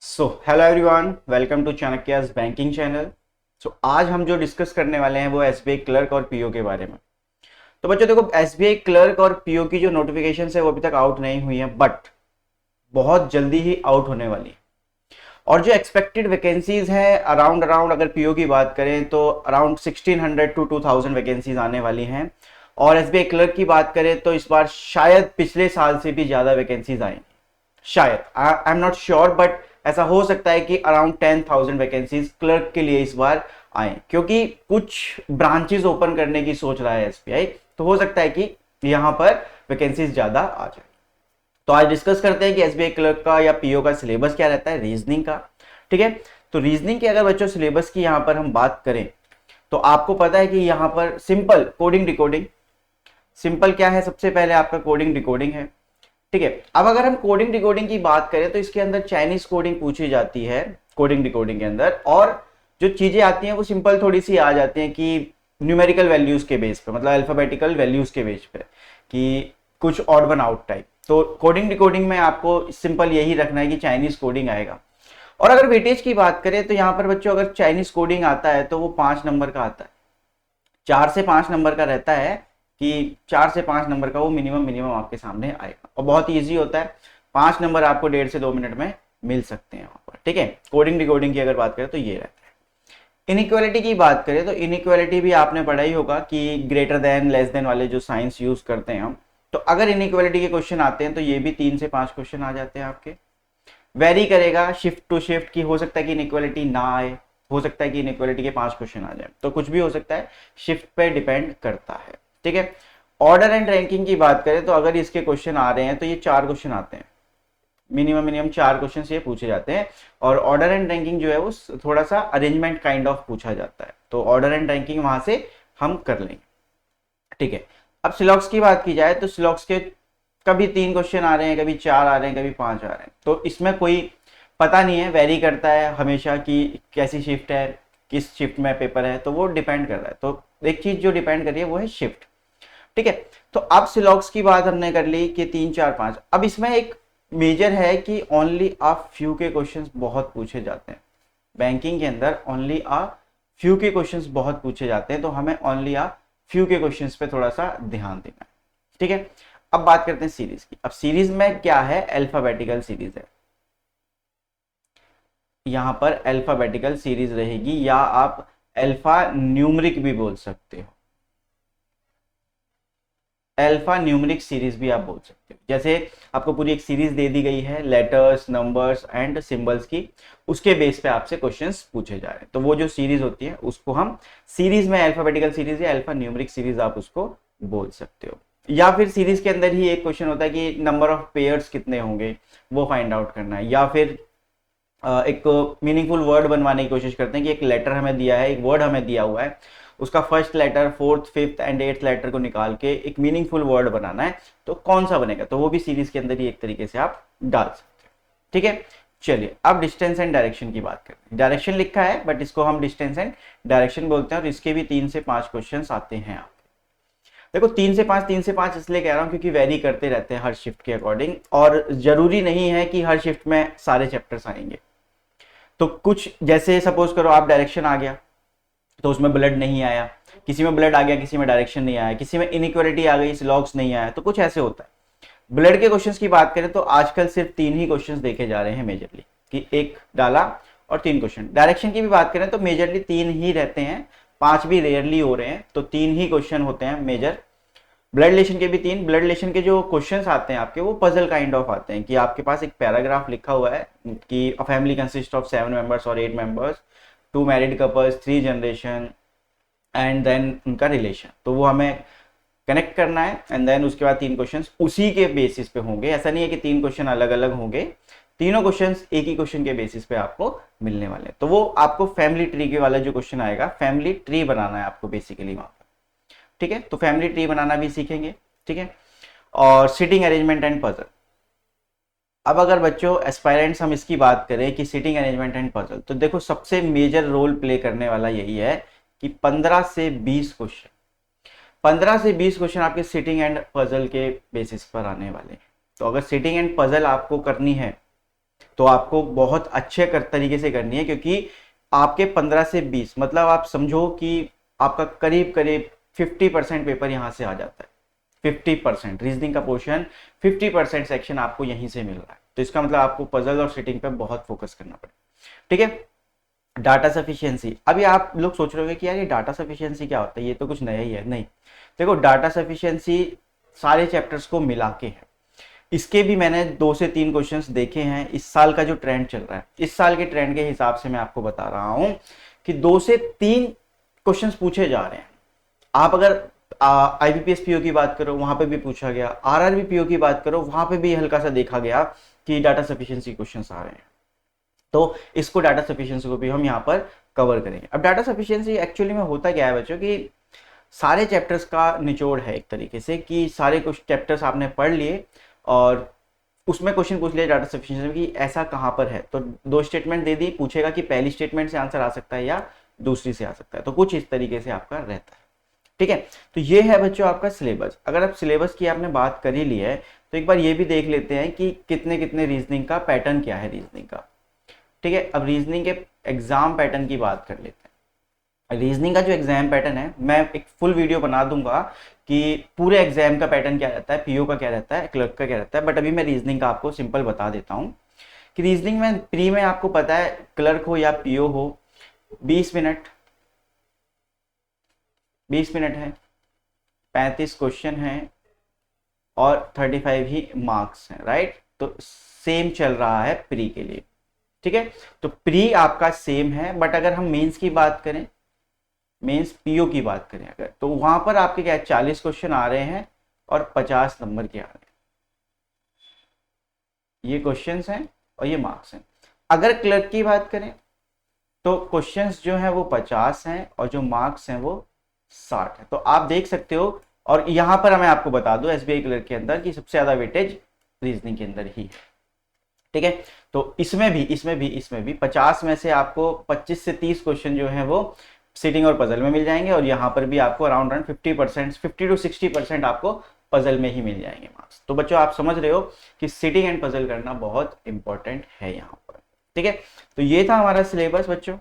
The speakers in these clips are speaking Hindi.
Hello everyone, welcome to Chanakya's banking channel. आज हम जो डिस्कस करने वाले हैं वो एसबीआई क्लर्क और पीओ के बारे में। तो बच्चों देखो, एसबीआई क्लर्क और पीओ की जो नोटिफिकेशन है वो अभी तक आउट नहीं हुई है, बट बहुत जल्दी ही आउट होने वाली है। और जो एक्सपेक्टेड वैकेंसीज है अराउंड अराउंड अगर पीओ की बात करें तो अराउंड 1600 टू 2000 वैकेंसीज आने वाली हैं। और एसबीआई क्लर्क की बात करें तो इस बार शायद पिछले साल से भी ज्यादा वैकेंसीज आएंगी। शायद, I am not sure, but ऐसा हो सकता है कि अराउंड 10,000 वैकेंसीज क्लर्क के लिए इस बार आए, क्योंकि कुछ ब्रांचेस ओपन करने की सोच रहा है एसबीआई। तो हो सकता है कि यहां पर वैकेंसीज ज्यादा आ जाए। तो आज डिस्कस करते हैं कि एसबीआई क्लर्क का या पीओ का सिलेबस क्या रहता है, रीजनिंग का। ठीक है, तो रीजनिंग के अगर बच्चों सिलेबस की यहां पर हम बात करें तो आपको पता है कि यहां पर सिंपल कोडिंग डिकोडिंग। सिंपल क्या है, सबसे पहले आपका कोडिंग डिकोडिंग है। ठीक है, अब अगर हम कोडिंग डिकोडिंग की बात करें तो इसके अंदर चाइनीज कोडिंग पूछी जाती है कोडिंग डिकोडिंग के अंदर। और जो चीजें आती हैं वो सिंपल थोड़ी सी आ जाती हैं कि न्यूमेरिकल वैल्यूज के बेस पे, मतलब अल्फाबेटिकल वैल्यूज के बेस पे, कि कुछ ऑड वन आउट टाइप। तो कोडिंग डिकोडिंग में आपको सिंपल यही रखना है कि चाइनीज कोडिंग आएगा। और अगर वेटेज की बात करें तो यहाँ पर बच्चों अगर चाइनीज कोडिंग आता है तो वो 5 नंबर का आता है। 4 से 5 नंबर का रहता है कि 4 से 5 नंबर का वो मिनिमम मिनिमम आपके सामने आएगा, और बहुत ईजी होता है। 5 नंबर आपको 1.5 से 2 मिनट में मिल सकते हैं वहां पर। ठीक है, कोडिंग डिकोडिंग की अगर बात करें तो ये रहता है। इनइक्वालिटी की बात करें तो इनइक्वालिटी भी आपने पढ़ा ही होगा कि ग्रेटर देन लेस देन वाले जो साइंस यूज करते हैं हम। तो अगर इनइक्वालिटी के क्वेश्चन आते हैं तो ये भी 3 से 5 क्वेश्चन आ जाते हैं आपके। वेरी करेगा शिफ्ट टू शिफ्ट, की हो सकता है कि इनइक्वालिटी ना आए, हो सकता है कि इनइक्वालिटी के 5 क्वेश्चन आ जाए, तो कुछ भी हो सकता है, शिफ्ट पे डिपेंड करता है। ठीक है, ऑर्डर एंड रैंकिंग की बात करें तो अगर इसके क्वेश्चन आ रहे हैं तो ये 4 क्वेश्चन आते हैं। मिनिमम मिनिमम 4 क्वेश्चन ये पूछे जाते हैं। और ऑर्डर एंड रैंकिंग जो है वो थोड़ा सा अरेंजमेंट काइंड ऑफ पूछा जाता है, तो ऑर्डर एंड रैंकिंग वहां से हम कर लेंगे। ठीक है, अब सिलॉक्स की बात की जाए तो सिलॉक्स के कभी 3 क्वेश्चन आ रहे हैं, कभी 4 आ रहे हैं, कभी 5 आ रहे हैं, तो इसमें कोई पता नहीं है, वेरी करता है हमेशा कि कैसी शिफ्ट है, किस शिफ्ट में पेपर है, तो वो डिपेंड कर रहा है। तो एक चीज जो डिपेंड कर रही है वो है शिफ्ट। ठीक है, तो अब सिलॉक्स की बात हमने कर ली कि 3 4 5। अब इसमें एक मेजर है कि ओनली आ फ्यू के क्वेश्चंस बहुत पूछे जाते हैं बैंकिंग के अंदर। ओनली आ फ्यू के क्वेश्चंस बहुत पूछे जाते हैं, तो हमें ओनली आ फ्यू के क्वेश्चंस पे थोड़ा सा ध्यान देना है। ठीक है, अब बात करते हैं सीरीज की। अब सीरीज में क्या है, अल्फाबेटिकल सीरीज है। यहां पर अल्फाबेटिकल सीरीज रहेगी, या आप अल्फा न्यूमरिक भी बोल सकते हो। अल्फा न्यूमरिक सीरीज भी आप बोल सकते हो। जैसे आपको पूरी एक सीरीज दे दी गई है लेटर्स नंबर्स एंड सिंबल्स की, उसके बेस पे आपसे क्वेश्चंस पूछे जा रहे हैं, तो वो जो सीरीज होती है उसको हम सीरीज में अल्फाबेटिकल सीरीज या अल्फा न्यूमरिक सीरीज आप उसको बोल सकते हो। या फिर सीरीज के अंदर ही एक क्वेश्चन होता है कि नंबर ऑफ पेयर्स कितने होंगे, वो फाइंड आउट करना है। या फिर एक मीनिंगफुल वर्ड बनवाने की कोशिश करते हैं कि एक लेटर हमें दिया है, एक वर्ड हमें दिया हुआ है, उसका first letter fourth fifth and eighth letter को निकाल के एक मीनिंगफुल वर्ड बनाना है, तो कौन सा बनेगा, तो वो भी सीरीज के अंदर ही एक तरीके से आप डाल सकते हैं। ठीक है, चलिए अब डिस्टेंस एंड डायरेक्शन की बात करते हैं। डायरेक्शन लिखा है बट इसको हम डिस्टेंस एंड डायरेक्शन बोलते हैं, और इसके भी 3 से 5 क्वेश्चन आते हैं आप। देखो 3 से 5 इसलिए कह रहा हूं क्योंकि वेरी करते रहते हैं हर शिफ्ट के अकॉर्डिंग, और जरूरी नहीं है कि हर शिफ्ट में सारे चैप्टर्स आएंगे। तो कुछ जैसे सपोज करो आप डायरेक्शन आ गया तो उसमें ब्लड नहीं आया, किसी में ब्लड आ गया किसी में डायरेक्शन नहीं आया, किसी में इनइक्वालिटी आ गई लॉग्स नहीं आया, तो कुछ ऐसे होता है। ब्लड के क्वेश्चंस की बात करें तो आजकल सिर्फ 3 ही क्वेश्चंस देखे जा रहे हैं मेजरली, कि एक डाला और 3 क्वेश्चन। डायरेक्शन की भी बात करें तो मेजरली 3 ही रहते हैं, 5 भी रेयरली हो रहे हैं, तो 3 ही क्वेश्चन होते हैं मेजर। ब्लड रिलेशन के भी 3। ब्लड रिलेशन के जो क्वेश्चंस आते हैं आपके वो पजल काइंड ऑफ आते हैं, कि आपके पास एक पैराग्राफ लिखा हुआ है कि a family consist of 7 members और 8 members, 2 married couples, 3 generation and then उनका रिलेशन, तो वो हमें कनेक्ट करना है। एंड देन उसके बाद 3 क्वेश्चंस उसी के बेसिस पे होंगे, ऐसा नहीं है कि 3 क्वेश्चन अलग अलग होंगे, तीनों क्वेश्चंस एक ही क्वेश्चन के बेसिस पे आपको मिलने वाले हैं। तो वो आपको फैमिली ट्री के वाला जो क्वेश्चन आएगा, फैमिली ट्री बनाना है आपको बेसिकली वहां पर। ठीक है, तो फैमिली ट्री बनाना भी सीखेंगे। ठीक है, और सिटिंग अरेंजमेंट एंड पजल। अब अगर बच्चों एस्पायरेंट्स हम इसकी बात करें कि सिटिंग अरेंजमेंट एंड पजल, तो देखो सबसे मेजर रोल प्ले करने वाला यही है कि 15 से 20 क्वेश्चन, 15 से 20 क्वेश्चन आपके सिटिंग एंड पजल के बेसिस पर आने वाले हैं। तो अगर सिटिंग एंड पजल आपको करनी है तो आपको बहुत अच्छे तरीके से करनी है, क्योंकि आपके 15 से 20 मतलब आप समझो कि आपका करीब करीब 50% पेपर यहाँ से आ जाता है। 50% रीजनिंग का पोर्शन, 50% सेक्शन आपको यहीं से मिल रहा है। तो इसका मतलब आपको पजल और सिटिंग पे बहुत फोकस करना पड़ेगा। ठीक है। डाटा सफिशिएंसी, अभी आप लोग सोच रहे होंगे कि यार ये डाटा सफिशिएंसी क्या होता है, ये तो कुछ नया ही है। नहीं, देखो डाटा सफिशिएंसी सारे चैप्टर्स को मिला के है। इसके भी मैंने 2 से 3 क्वेश्चंस देखे हैं। इस साल का जो ट्रेंड चल रहा है, इस साल के ट्रेंड के हिसाब से मैं आपको बता रहा हूं कि 2 से 3 क्वेश्चंस पूछे जा रहे हैं। आप अगर आईबीपीएस पीओ की बात करो, वहां पे भी पूछा गया। आरआरबी पीओ की बात करो, वहां पे भी हल्का सा देखा गया कि डाटा सफिशिएंसी क्वेश्चंस आ रहे हैं। तो इसको डाटा सफिशिएंसी को भी हम यहाँ पर कवर करेंगे। अब डाटा सफिशिएंसी एक्चुअली में होता क्या है बच्चों, कि सारे चैप्टर्स का निचोड़ है एक तरीके से, कि सारे कुछ चैप्टर्स आपने पढ़ लिए और उसमें क्वेश्चन पूछ लिया डाटा सफिशिएंसी में कि ऐसा कहाँ पर है। तो 2 स्टेटमेंट दे दी, पूछेगा कि पहली स्टेटमेंट से आंसर आ सकता है या दूसरी से आ सकता है। तो कुछ इस तरीके से आपका रहता है। ठीक है। तो ये है बच्चों आपका सिलेबस। अगर आप सिलेबस की आपने बात कर ही ली है, तो एक बार ये भी देख लेते हैं कि कितने कितने रीजनिंग का पैटर्न क्या है रीजनिंग का। ठीक है। अब रीजनिंग के एग्जाम पैटर्न की बात कर लेते हैं। रीजनिंग का जो एग्जाम पैटर्न है, मैं एक फुल वीडियो बना दूंगा कि पूरे एग्जाम का पैटर्न क्या रहता है, पीओ का क्या रहता है, क्लर्क का क्या रहता है। बट अभी मैं रीजनिंग का आपको सिंपल बता देता हूँ कि रीजनिंग में प्री में आपको पता है, क्लर्क हो या पीओ हो, 20 मिनट 20 मिनट है, 35 क्वेश्चन है और 35 ही मार्क्स हैं। राइट। तो सेम चल रहा है प्री के लिए। ठीक है। तो प्री आपका सेम है। बट अगर हम मेंस की बात करें, मेंस पीओ की बात करें अगर, तो वहां पर आपके क्या 40 क्वेश्चन आ रहे हैं और 50 नंबर के आ रहे हैं। ये क्वेश्चंस हैं और ये मार्क्स हैं। अगर क्लर्क की बात करें तो क्वेश्चंस जो हैं वो 50 हैं और जो मार्क्स हैं वो 60 है। तो आप देख सकते हो। और यहां पर मैं आपको बता दूं एसबीआई क्लर्क के अंदर कि सबसे ज्यादा वेटेज रीजनिंग के अंदर ही है। ठीक है। तो इसमें भी 50 में से आपको 25 से 30 क्वेश्चन जो है वो सिटिंग और पजल में मिल जाएंगे। और यहाँ पर भी आपको अराउंड 50%, 50 to 60% आपको पजल में ही मिल जाएंगे मार्क्स। तो बच्चों आप समझ रहे हो कि सिटिंग एंड पजल करना बहुत इंपॉर्टेंट है यहाँ पर। ठीक है। तो ये था हमारा सिलेबस बच्चों,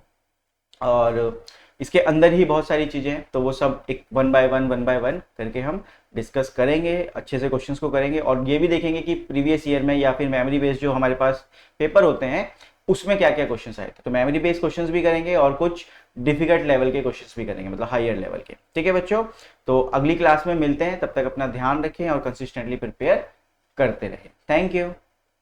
और इसके अंदर ही बहुत सारी चीजें हैं। तो वो सब एक वन बाय वन करके हम डिस्कस करेंगे, अच्छे से क्वेश्चंस को करेंगे। और ये भी देखेंगे कि प्रीवियस ईयर में या फिर मेमोरी बेस्ड जो हमारे पास पेपर होते हैं उसमें क्या क्या क्वेश्चंस आए थे। तो मेमोरी बेस्ड क्वेश्चंस भी करेंगे और कुछ डिफिकल्ट लेवल के क्वेश्चंस भी करेंगे, मतलब हायर लेवल के। ठीक है बच्चों। तो अगली क्लास में मिलते हैं, तब तक अपना ध्यान रखें और कंसिस्टेंटली प्रिपेयर करते रहें। Thank you.